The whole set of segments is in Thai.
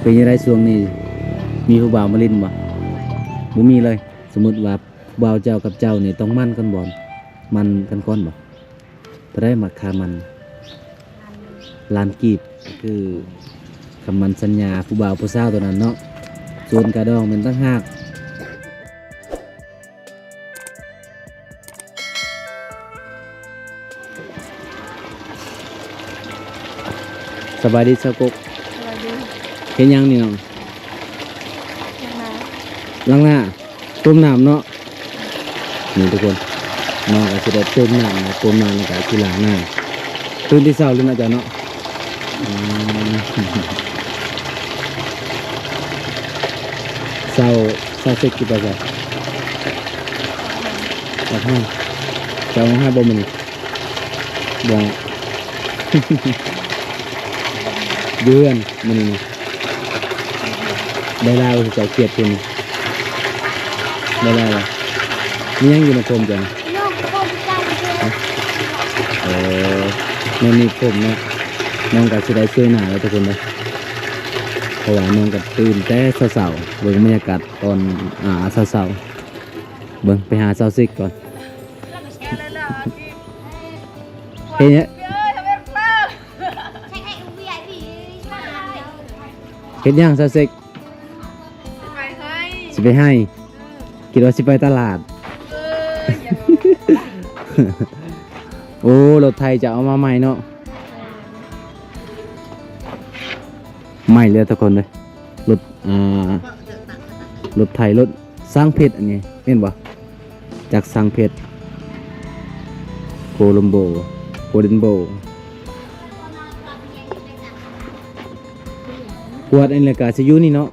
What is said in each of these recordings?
เป็นยังไงช่วงนี้มีผู้บ่าวมาลิ้นบ่บ่มีเลยสมมุติว่าบ่าวเจ้ากับเจ้านี่ต้องมั่นกันบ่มันกันก่อนบ่บ่ได้มักคามันล้านกีบคือคำมันสัญญาผู้บ่าวผู้สาวตัวนั้นเนาะส่วนกระดองมันตั้งหากสบายดีเจ้ากก สวัสดี เห็นยังนี่น้อง ยังไง ล้างหน้าต้มน้ำเนาะนี่ทุกคนน้องก็จะได้ต้มน้ำนะต้มน้ำแล้วก็คือล้างหน้าตื่นที่เช้าเลยนะจ๊ะเนาะอืมเช้าเสร็จกี่โมงจ๊ะจะให้จะเอาให้บ่มันบ่ เดือนมันนี่ได้แล้วจะเกลียดคุณได้แล้วนี่ยังอยู่ในผมจัง โยกโคตรใจเลย ในนี้ผมนะน้องก็จะได้ช่วยหน้าแล้วทุกคนเลยเพราะว่าน้องก็ตื่นแต่เสาๆเบิ่งบรรยากาศตอนเสาๆเบิ่งไปหาเสาซิกก่อนเฮ้ยเนี่ยเฮ็ดย่างเสาซิกสิไปให้คิดว่าสิไปตลาด โอ้รถไทยจะเอามาใหม่เนาะใหม่เลยทุกคนเลยรถรถไทยรถสร้างเพชรอันนี้เห็นบ่จากสร้างเพชรโคลัมโบโคดินโบกวดอันเลยกาซิยูนี่เนาะ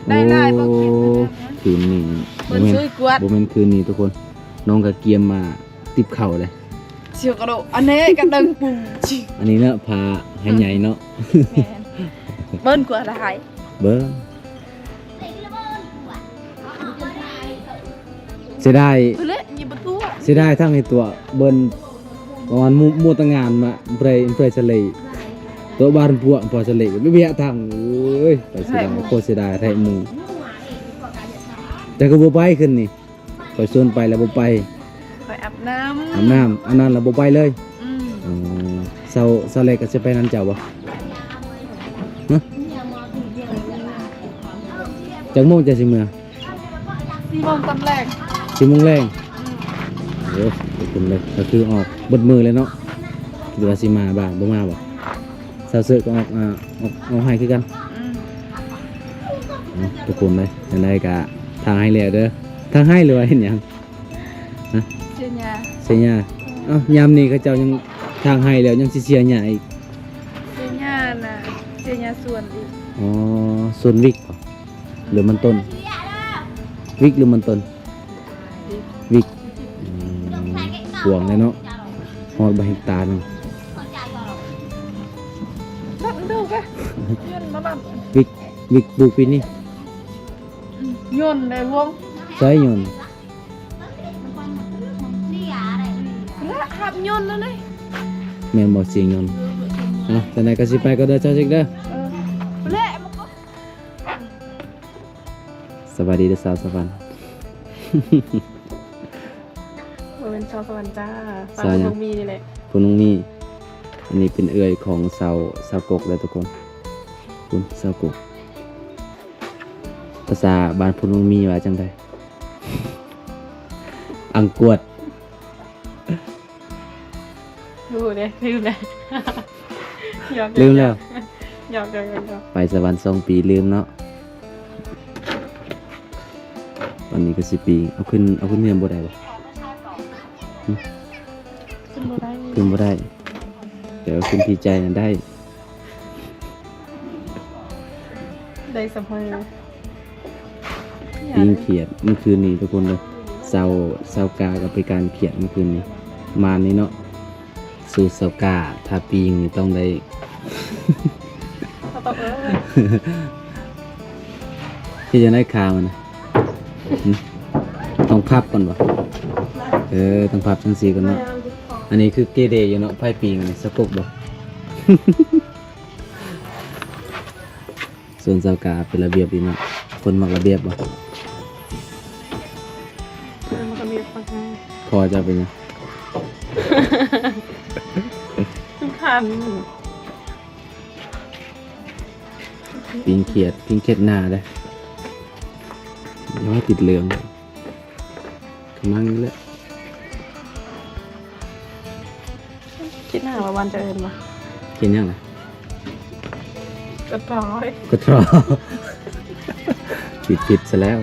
ได้บ่กินคืนนี้ มันช่วยกวด โมเมนคืนนี้ทุกคนน้องกับเกียมมาติบเข่าเลย เชียวกระโดดอันนี้กระดังปุ่มจิ อันนี้เนาะพาให้ใหญ่เนาะ เบิ้ลกว่าอะไร เบิ้งเสียดาย เพื่อนยิบประตู เสียดายทั้งในตัวเบิ้ลประมาณมูตั้งงานมาเปรย์เฉลยตัวบ้านพวกพอเฉลยไม่เบี้ยทางโอ้ยไปเสียดายโคตรเสียดายไทยมูแต่ก็บ่ไปขึ้นนี่คอยส่วนไปแล้วบ่ไป คอยอาบน้ อาบน้ำอันนั้นแล้วบ่ไปเลย ำเสาเล็กก็จะไปนั่นเจ้าบ่ฮะจักโมงจะสิเมื่อ 4 โมงตอนแรก 10 โมงแรงโอ้ขอบคุณเลยก็คือออกเบดมือเลยเนาะคิดว่าสิมาบ่าบ่มาบ่เสาเสือก็ออกให้คือกันทุกคนเลยจังไดก็ทางให้แล้วเด้อทางให้หรือว่าเห็นหยังฮะ เชียร์ยา เสียหญ้าเอ้ายามนี้เขาเจ้ายังทางให้แล้วยังสิเสียหญ้าอีก เชียร์ยาน่ะเชียร์ยาส่วนอีก อ๋อส่วนวิกเหรอหรือมันต้นวิกหรือมันต้นวิกห่วงเลยเนาะหอดใบเฮกตาร์หนึง รับดูไปยนต์มาบับ วิกปลูกปีนี้ ยนต์ในวง ใช้ยนต์ และหับยนต์แล้วนี่ แม่นบอกเสียงยนต์แต่ไหนก็สิไปก็เด้อเจ้าจิกเด้อ และมันก็ สวัสดีเด้อสาวสวรรค์ เป็นชาวสวรรค์จ้า สาวหยัง มีนี่แหละ คุณน้องนี่อันนี้เป็นเอื้อยของสาวกกแล้วทุกคนคุณสาวกกภาษาบ้านพุ่นน้องมีว่าจังได อังกวด ดูเลยลืมเลยหยอก ลืมแล้ว หยอก ไปสวรรค์2 ปีลืมเนาะตอนนี้ก็10 ปีเอาขึ้นเงินบ่ได้บ่ ขึ้นบ่ได้ ขึ้นบ่ได้เดี๋ยวขึ้นที่ใจนั้นได้ ได้สมัย ปิงเขียดเมื่อคืนนี้ทุกคนเลยเสากากับไปการเขียดเมื่อคืนนี้มานี่เนาะสูตรเสากาถ้าปิงนี่ต้องได้ เขาต้องที่จะได้คามันนะหึต้องพับก่อนบ่ต้องพับจังซี่ก่อนเนาะอันนี้คือเกเดอยู่เนาะไผ่ปิงนี่สะกบบ่ ส่วนสาวกาเป็นระเบียบดีเนาะคนมักระเบียบบ่ มันก็มีคนให้ พอจะเป็นยัง ทุกคัน ปิงเขียดปิงเขียดหน้าได้ยังไม่ติดเหลืองกำลังนี่แหละ คิดหน้าว่าวันจะเอินมา เขียนยังไง ก็ร้อย ก็ทรอ ผิดซะแล้ว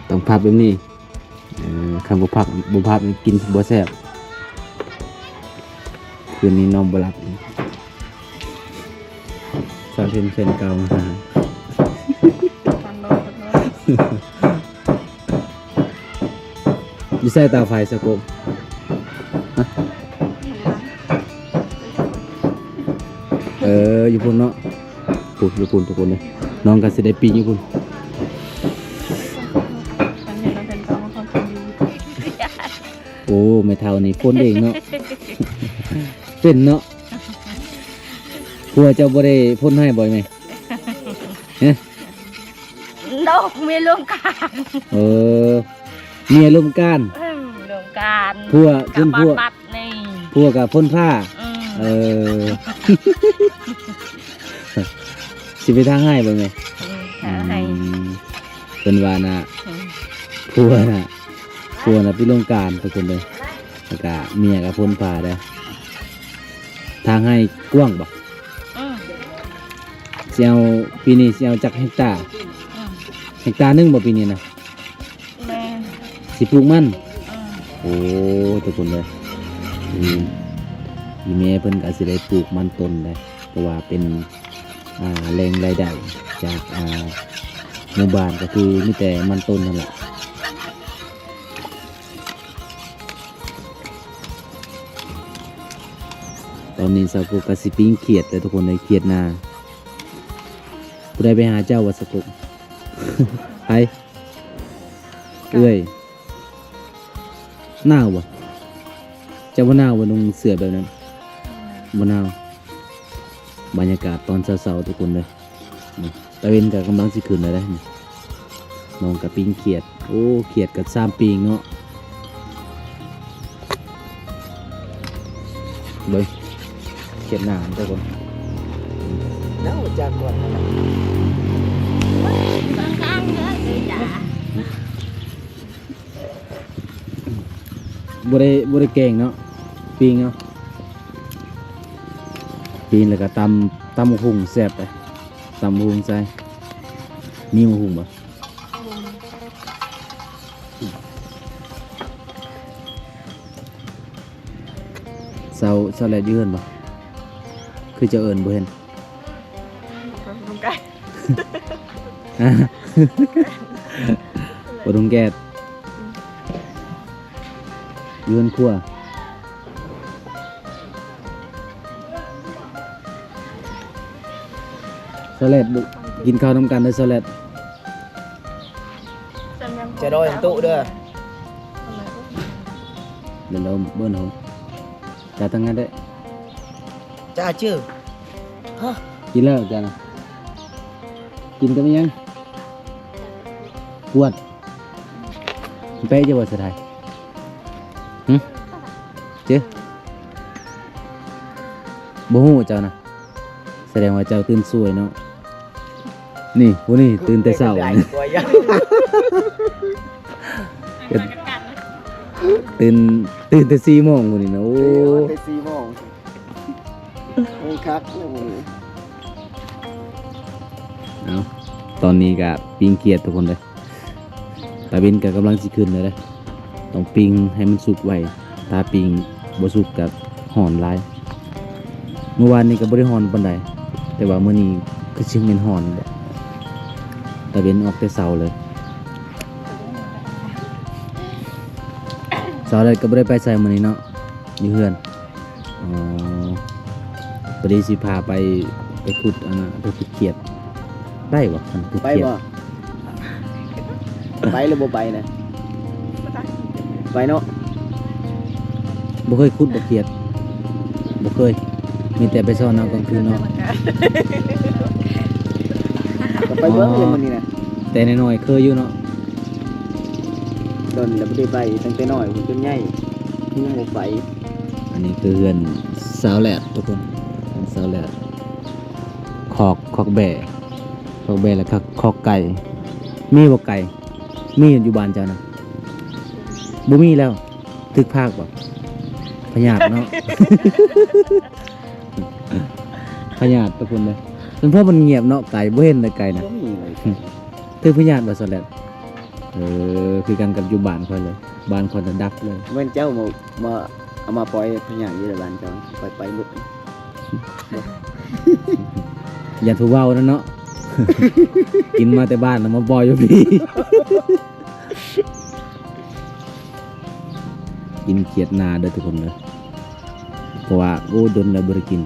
ต้องพับแบบนี้คำบุพับมันกินบ่แซ่บคืนนี้นอนบ่หลับสาวเพ็ญเส้นเก่ามาหา วันร้อย อยู่ใส่เตาไฟสะกบอยู่พุ่นเนาะปุ่นอยู่พุ่นทุกคนเลยน้องก็สิได้ปีอยู่พุ่น ฉันเห็นเราเป็นสองคนคนดี โอ้ไม่เท่านี่พ่นเองเนาะ เป็นเนาะกลัวเจ้าบ่ได้พ่นให้บ่อยไหมฮะ ดอกมีลมการ เมียลมก้าน ลมการ พัว กั ขึ้ บ น บั พัว ดบัดนี่ พัวกับพ่นผ้า อืม สิไปทางให้บ่ไหม ให้ เป็นว่าน่ะ อืม พัวน่ะพี่ลมการทุกคนเลยแล้วก็เมียกับพ่นผ้าได้อทางให้กว้างบ่ อืม สิเอาปีนี้สิเอาจักเฮกตาร์ อืม เฮกตาร์หนึงบ่ปีนี้นะ แม่ สิปลูกมัน อืม โอ้ทุกคนเลยอีเมเพิ่นก็สิได้ปลูกมันต้นได้เพราะว่าเป็นแหล่งรายได้จากหมู่บ้านก็คือมีแต่มันต้นนั่นแหละตอนนี้สาวกุกก็สิปิ้งเขียดเลยทุกคนเลยเขียดนาผู้ใดไปหาเจ้าวัดสกุก ไปเอ้ยหนาวบ่เจ้าบ่หนาวบ่นุ่งเสื้อแบบนั้นบ่หนาวบรรยากาศตอนเช้าๆทุกคนเลยนี่ตะเวนก็กำลังสิขึ้นแล้วนี่น้องกับปิ้งเขียดโอ้เขียดกับ3ปีงเนาะเบิ่งเขียดหน้าทุกคน แล้วจากก่อนนะ บางครั้งก็ดีจ้ะ บ่ได้เก่งเนาะปีงเนาะปีงแล้วก็ตำหุ่งแซ่บไปตำหุ่งใส่มีหุ่งบ่เซาแลดยืนบ่คือจะเอิ้นบ่เห็น ทำไก่ ฮะ บ่ต้องแก้ยืนครัวเซาแลดบ่กินข้าวน้ำกันเด้อเซาแลด จะโดนตุเด้อ เดี๋ยวเราเบิ้ลเขาจะตั้งงั้นได้ จ้าชื่อฮะ กินแล้วจ้ะนะกินกันไหมยังปวดไปจะว่าสดายเจ๊บ่ฮู้เจ้านะแสดงว่าเจ้าตื่นสวยเนาะนี่ผู้นี่ตื่นแต่เช้า ใหญ่ นี่ กว่ายัง ตื่นแต่4 โมงผู้นี่นะโอ้ ไป4 โมงโอ้คักเลยมึง เอาตอนนี้ก็ปิ้งเกียดทุกคนเลยตาบินก็กำลังสิขึ้นเลยนะต้องปิ้งให้มันสุกไวถ้าปิ้งบ่สุกก็หอนหลายเมื่อวานนี้ก็บ่ได้หอนปานใดแต่ว่ามื้อนี้ก็สิเป็นหอนแหละตาบินออกแต่เช้าเลยเช้าเลยก็บ่ได้ไปใส่มื้อนี้เนาะอยู่เฮือนอ๋อพอดีสิพาไปขุดอันน่ะไปขุดเขียดได้บ่คันขุด ไป เขียด บ่ไปหรือบ่ไปนะไปเนาะ บ่เคยขุดบ่เขียดบ่เคยมีแต่ไปซ่อนเอากลางคืนเนาะ ก็ไปเบิ่งเลยมันนี่นะ แต่น้อยๆเคยอยู่เนาะ โดนแล้วบ่ได้ไปตั้งแต่น้อยผมจนใหญ่ยังบ่ไป อันนี้คือเฮือนสาวแหลดทุกคนเฮือนสาวแหลดคอกแบะแล้วก็คอกไก่มีบ่ไก่มีอยู่บ้านเจ้านะบ่มีแล้วตึกภาคบ่พญาติเนาะ พญาติทุกคนเลยเป็นเพราะมันเงียบเนาะไก่บ่เห็นเลยไก่นะ บ่มีเลย ตึกพญาติบ่สาวแหลดคือกันกับอยู่บ้านค่อยเลยบ้านค่อยจะดักเลย เว้นเจ้ามาเอามาปล่อยพญาอยู่ในบ้านเจ้าไปหมด อย่าถูเว้านะเนาะ กินมาแต่บ้านแล้วมาปล่อยอยู่พี่ กินเขียดนาเด้อทุกคนเลยเพราะว่าโอ้ดนแล้วบ่ได้กิน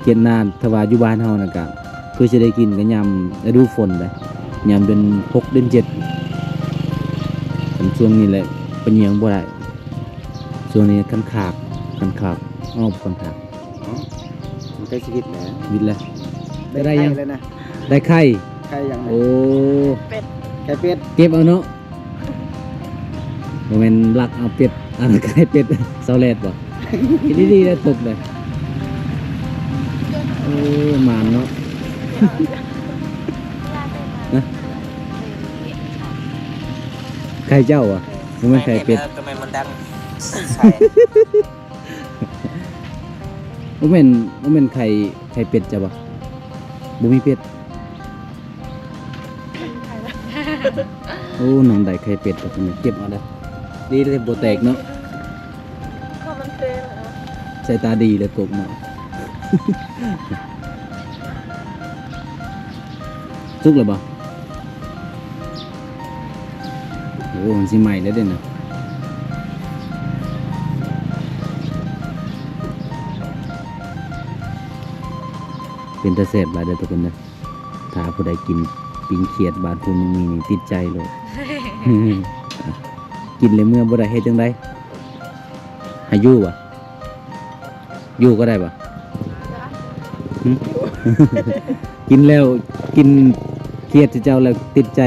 เขียดนาถ้าว่าอยู่บ้านเฮานะกะเพื่อสิได้กินก็ยามฤดูฝนเลยยามเดือน6เดือน7เป็นช่วงนี้แหละเป็นเหียงบ่ได้ช่วงนี้คันขากอ้อมคันขาก มันใกล้ชีวิตแล้ว วิดแล้ว ได้ยัง แล้วนะ ได้ไข่ ใครยังไง โอ้ ไข่เป็ด เก็บเอาเนาะบ่แม่นลักเอาเป็ดเอาไข่เป็ดเซาแลดบ่กินดีๆได้ตกเลยโอ้หมานเนาะ ไข่เจ้าอ่ะบ่แม่นไข่เป็ด ทำไมมันดัง บ่แม่นไข่เป็ดจ้ะบ่บ่มีเป็ดโอ้น้องได้ไข่เป็ดแล้วคนนี้เก็บเอาได้ดีเลยบ่แตกเนาะ ก็มันเป็นเหรอ ใส่ตาดีเลยกบเนาะ สุกแล้วบ่โอ้มันสิใหม่แล้วเด้น่ะเป็นตาแซ่บหลายเด้อทุกคนเด้อถ้าผู้ใดกินปิ้งเขียดบานพุ่นมีนี่ติดใจเลย กินเลยเมื่อบ่ได้เฮ็ดจังไดให้อยู่บ่อยู่ก็ได้บ่หึ กินแล้วกินเขียดที่เจ้าแล้วติดใจ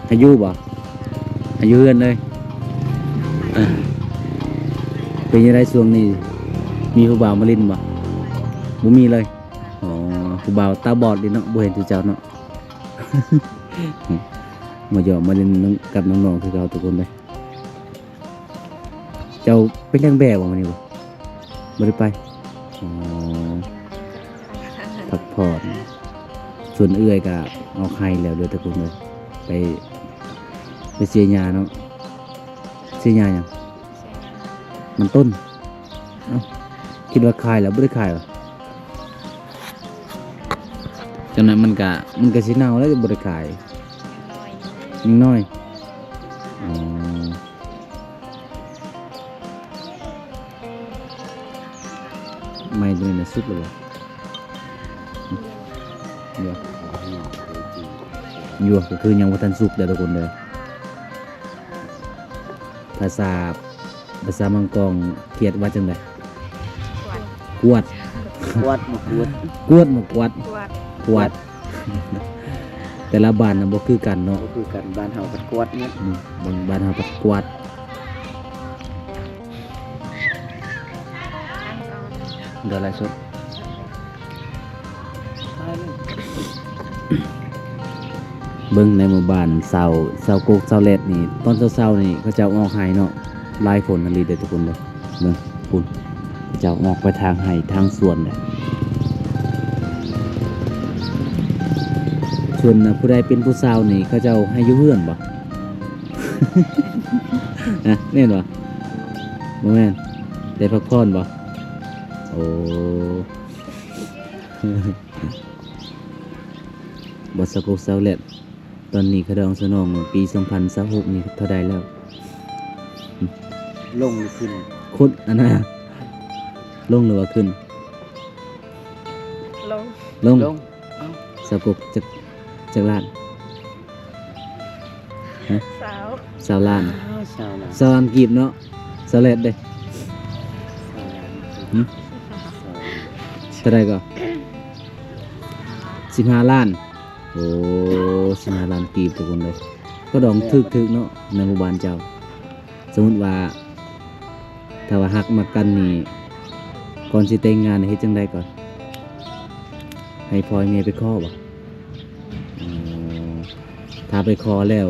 ให้อยู่บ่ให้อยู่เฮือนเลยอ่ะเป็นยังไงช่วงนี้มีผู้บ่าวมาลิ้นบ่บ่มีเลยอ๋อผู้บ่าวตาบอดดิเนาะบ่เห็นที่เจ้าเนาะ มาหยอกมาเล่นกับน้องๆคือเราทุกคนเลยเจ้าเป็นยังแบบวันนี้บ่ไม่ได้ไปอ๋อพักผ่อนส่วนเอื้อยก็เอาไข่แล้วเด้อทุกคนเลยไปเสียยาเนาะเสียยาหยังมันต้นเอ้าคิดว่าคายแล้วไม่ได้คายหรอจังนั้นมันก็สิเน่าแล้วบ่ได้คายยังน้อยอ๋อไม่ตัวนี้นะสุดเลยวะเดี๋ยวอยู่ก็คือยังว่าทันสุกเด้อทุกคนเด้อภาษามังกรเขียดว่าจังไดกวด วัดมากวด กวดมากวด กวาด กวด แต่ละบ้านน่ะบ่คือกันเนาะ ก็คือกันบ้านเฮากันกวดเนี่ย บ้านเฮาก็กวดเดี๋ยวอะไรสดเบิ่งในหมู่บ้านเสาโกกเสาเล็ดนี่ตอนเช้าๆนี่เขาเจ้าออกไห้เนาะหลายคนนั่นลีเด้อทุกคนเลยเบิ่งคุณเขาเจ้าออกไปทางไห้ทางสวนเด้อส่วนผู้ใดเป็นผู้สาวนี่เขาเจ้าให้อยู่เฮือนบ่ นะแม่นบ่บ่แม่นได้พักผ่อนบ่โอ้ บทสกุลเซาเล็ดตอนนี้คดองสนองปี2026นี่เท่าใดแล้ว ลงขึ้น คุดอันน่ะลงหรือว่าขึ้น ลง ลง ลง สกุลจากล้าน สาว สาวล้าน ชาวนา สาวล้านกีบเนาะเซาเล็ดเด้เท่าใดก็15 ล้านโอ้ อ้15 ล้านกีบทุกคนเลยก็ดองถึกๆเนาะในหมู่บ้านเจ้าสมมุติว่าถ้าว่าฮักมักกันนี่ก่อนสิแต่งงานนี่เฮ็ดจังไดก่อนให้พ่อให้แม่ไปขอบ่อ๋อถ้าไปขอแล้ว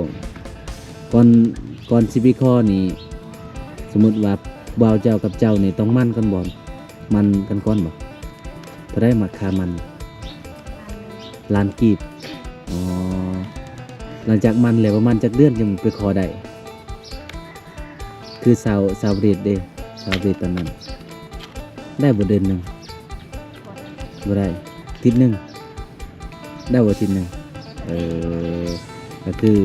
ก่อนสิไปขอนี่สมมุติว่าบ่าวเจ้ากับเจ้านี่ต้องมั่นกันบ่มันกันก่อนบ่ถ้าได้มักค่ามันล้านกีบอ๋อหลังจากมันแล้วประมาณจักเดือนจึงไปขอได้คือสาวเรียดเด้สาวเรียดตอนนั้นได้บ่เดือนหนึงบ่ได้ทิศหนึงได้บ่ทิศหนึงก็คือ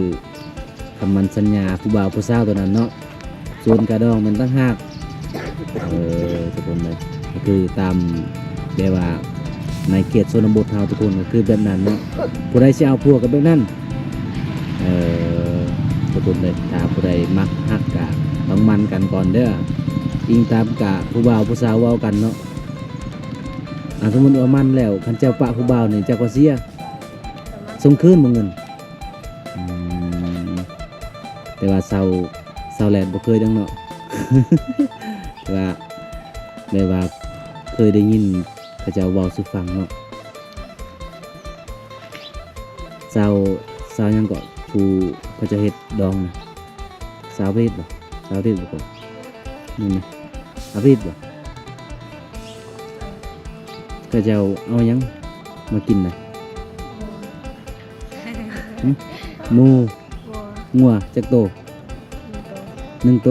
คำมันสัญญาผู้บ่าวผู้สาวตัวนั้นเนาะส่วนกระดองมันตั้งหากทุกคนเลยก็คือตามได้ว่าในเขตชนบทเฮาทุกคนก็คือแบบนั้นเนาะผู้ใดสิเอาพวกกับแบบนั้นทุกคนเลยถ้าผู้ใดมักฮักกะต้องมันกันก่อนเด้ออิงตามกะผู้บ่าวผู้สาวเว้ากันเนาะสมมุติว่ามันแล้วคันเจ้าปะผู้บ่าวนี่เจ้าก็เสียส่งคืนบ่เงินแต่ว่าเซาแลนด์บ่เคยดังเนาะ ว่าได้ว่าเคยได้ยินเขาเจ้าเว้าสู่ฟังเนาะเซาหยังก็ผู้เขาจะเฮ็ดดองนะสาวเพศบ่สาวเพศบ่ก็นี่นะอาเพศบ่เขาเจ้าเอาหยังมากินน่ะหมูงัวจักโต1 โต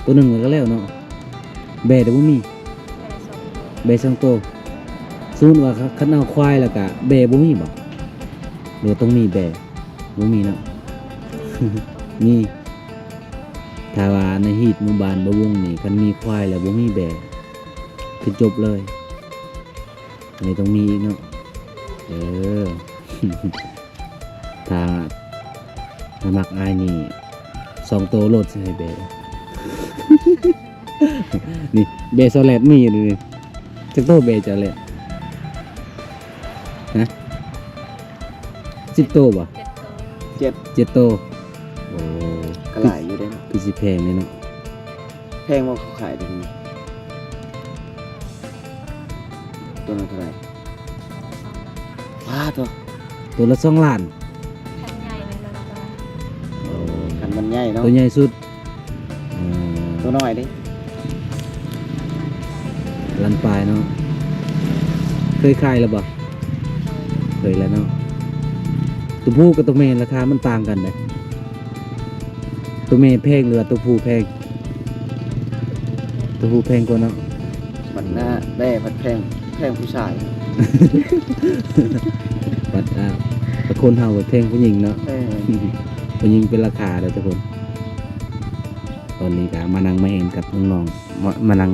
ตัวหนึ่งก็แล้วเนาะแบะเดี๋ยวบ่มีแบะ2 โตสมมุติว่าคันเอาควายแล้วก็แบะบ่มีบ่หรือต้องมีแบะบ่มีเนาะ นี่ถ้าว่าในฮีตหมู่บ้านบ่วงนี่คันมีควายแล้วบ่มีแบะคือจบเลยอันนี้ต้องมีอีกเนาะ ถ้ามักอายนี่2 โตโลดสิให้แบะ นี่แบะโซแลดมีอยู่นี่จักโตแบะจะแลดฮะ10 โตบ่ 7 โตโอ้ ก็หลายอยู่เด้เนาะ คือสิแพงเลยเนาะ แพงว่าเขาขายได้นี่ตัวนั้นเท่าไหร่ว้าตัวตัวละ2 ล้าน ขันใหญ่เลยนะ โอ้ คันมันใหญ่เนาะ ตัวใหญ่สุด ตัวน้อยดิ ล้านปลายเนาะเคยขายแล้วบ่เคยแล้วเนาะตัวผู้กับตัวแม่ราคามันต่างกันเด้ตัวแม่แพงหรือว่าตัวผู้แพงตัวผู้แพงกว่าเนาะ มันหน้าแบ่พัดแพงผู้ชาย วัดแต่คนเฮาแพงผู้หญิงเนาะ ผู้หญิงเป็นราคาเด้อทุกคนตอนนี้ก็มานั่งมาเห็นกับน้องๆมานั่ง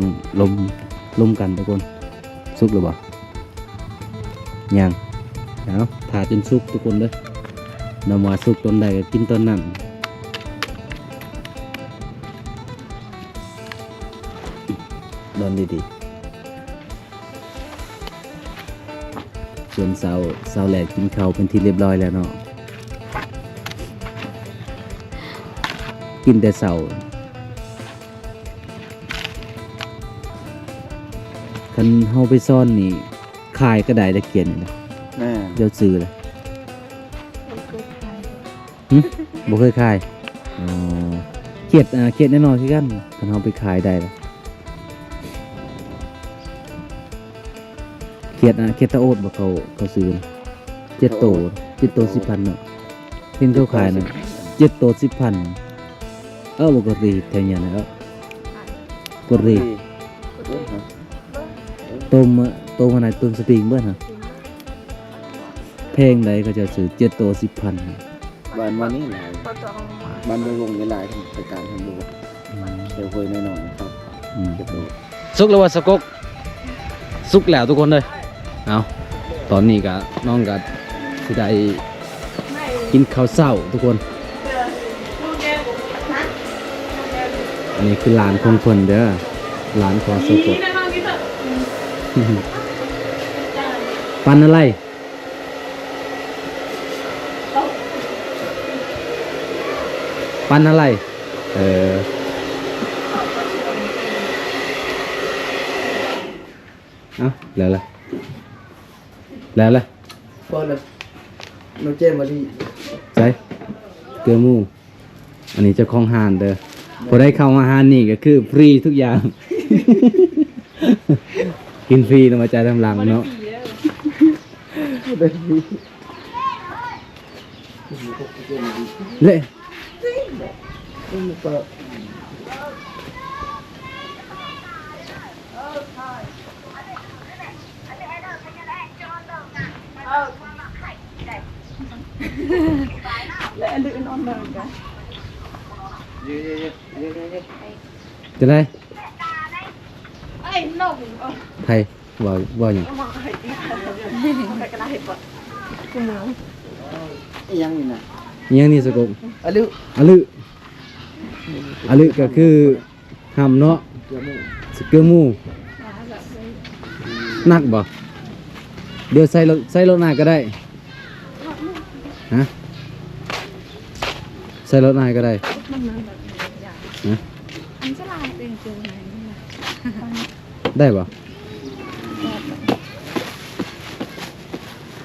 ลมกันทุกคนสุกหรือเปล่ายังเอาถ่าจนสุกทุกคนเด้อนำว่าสุกตอนใดก็กินตอนนั้นดอนดีๆส่วนเสาแหลกกินข้าวเป็นที่เรียบร้อยแล้วเนาะกินแต่เสาคันเฮาไปซ่อนนี่ขายก็ได้ตะเกียนนี่นะ แม่ เดี๋ยวซื้อเลยบ่เคยขายอ๋อเขียดแน่นอนคือกันคันเฮาไปขายได้ล่ะเขียดตะโอดบ่เขาซื้อนะ7 โต10,000เนาะเห็นเขาขายนะ7 โต 10,000บ่กรีแทงอย่างนั้นกรีต้มขนาดต้มสปริงเบิ้ลฮะเพลงใดก็จะซื้อ7 โต 10,000 บ้านวันนี้หลาย ตัวของหมา บ้านไปวงนี้หลายทำรายการทำดูเดี๋ยวคุยแน่นอนครับเก็บดู สุกแล้วว่าสกกสุกแล้วทุกคนเลยเอาตอนนี้ก็น้องก็สิได้กินข้าวเช้าทุกคนอันนี้คือร้านของเพิ่นเด้อร้านของสกกปันอะไร ปันอะไรเอาแล้วล่ะแล้วล่ะ พอแล้วน้องเจมมาดี ใช่เกลือหมูอันนี้เจ้าของห้านเด้อพอได้เข้ามาห้านนี่ก็คือฟรีทุกอย่าง กินฟรีนะมาจ่ายทำหลังเนาะ ได้ดี เละ ก็ จะได้ ไอ้นก ไทยว่าอย่าง มาไอ้ไปกระไรปะกูเมือง ยังนี่นะ ยังนี่สกบ อะลึ อะลึอะลึก็คือหำเนาะ เกือบหมด สเกลือหมูนักบ่เดี๋ยวใส่รถหน้าก็ได้ฮะใส่รถหน้าก็ได้ มันมาแบบอย่าง ฮะ อันจะลายเป็นเจอไหนเนี่ย ได้บ่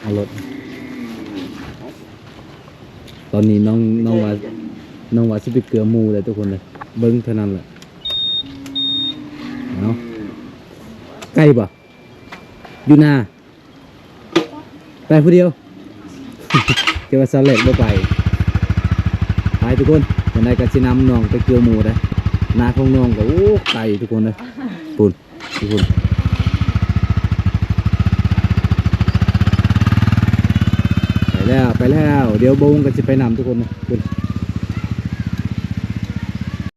เอารถตอนนี้น้องว่าสิไปเกลือหมูเลยทุกคนเลยเบิ้งเท่านั้นแหละเอาใกล้บ่อยู่นาไปผู้เดียว เจ้าว่าสำเร็จบ่ไปไปทุกคนวันใดก็สินำน้องไปเกลือหมูได้นาของน้องก็โอ้ไกลทุกคนเลยปุ่นทุกคนไปแล้วเดี๋ยวโบงก็จะไปนำทุกคนนะปุ่น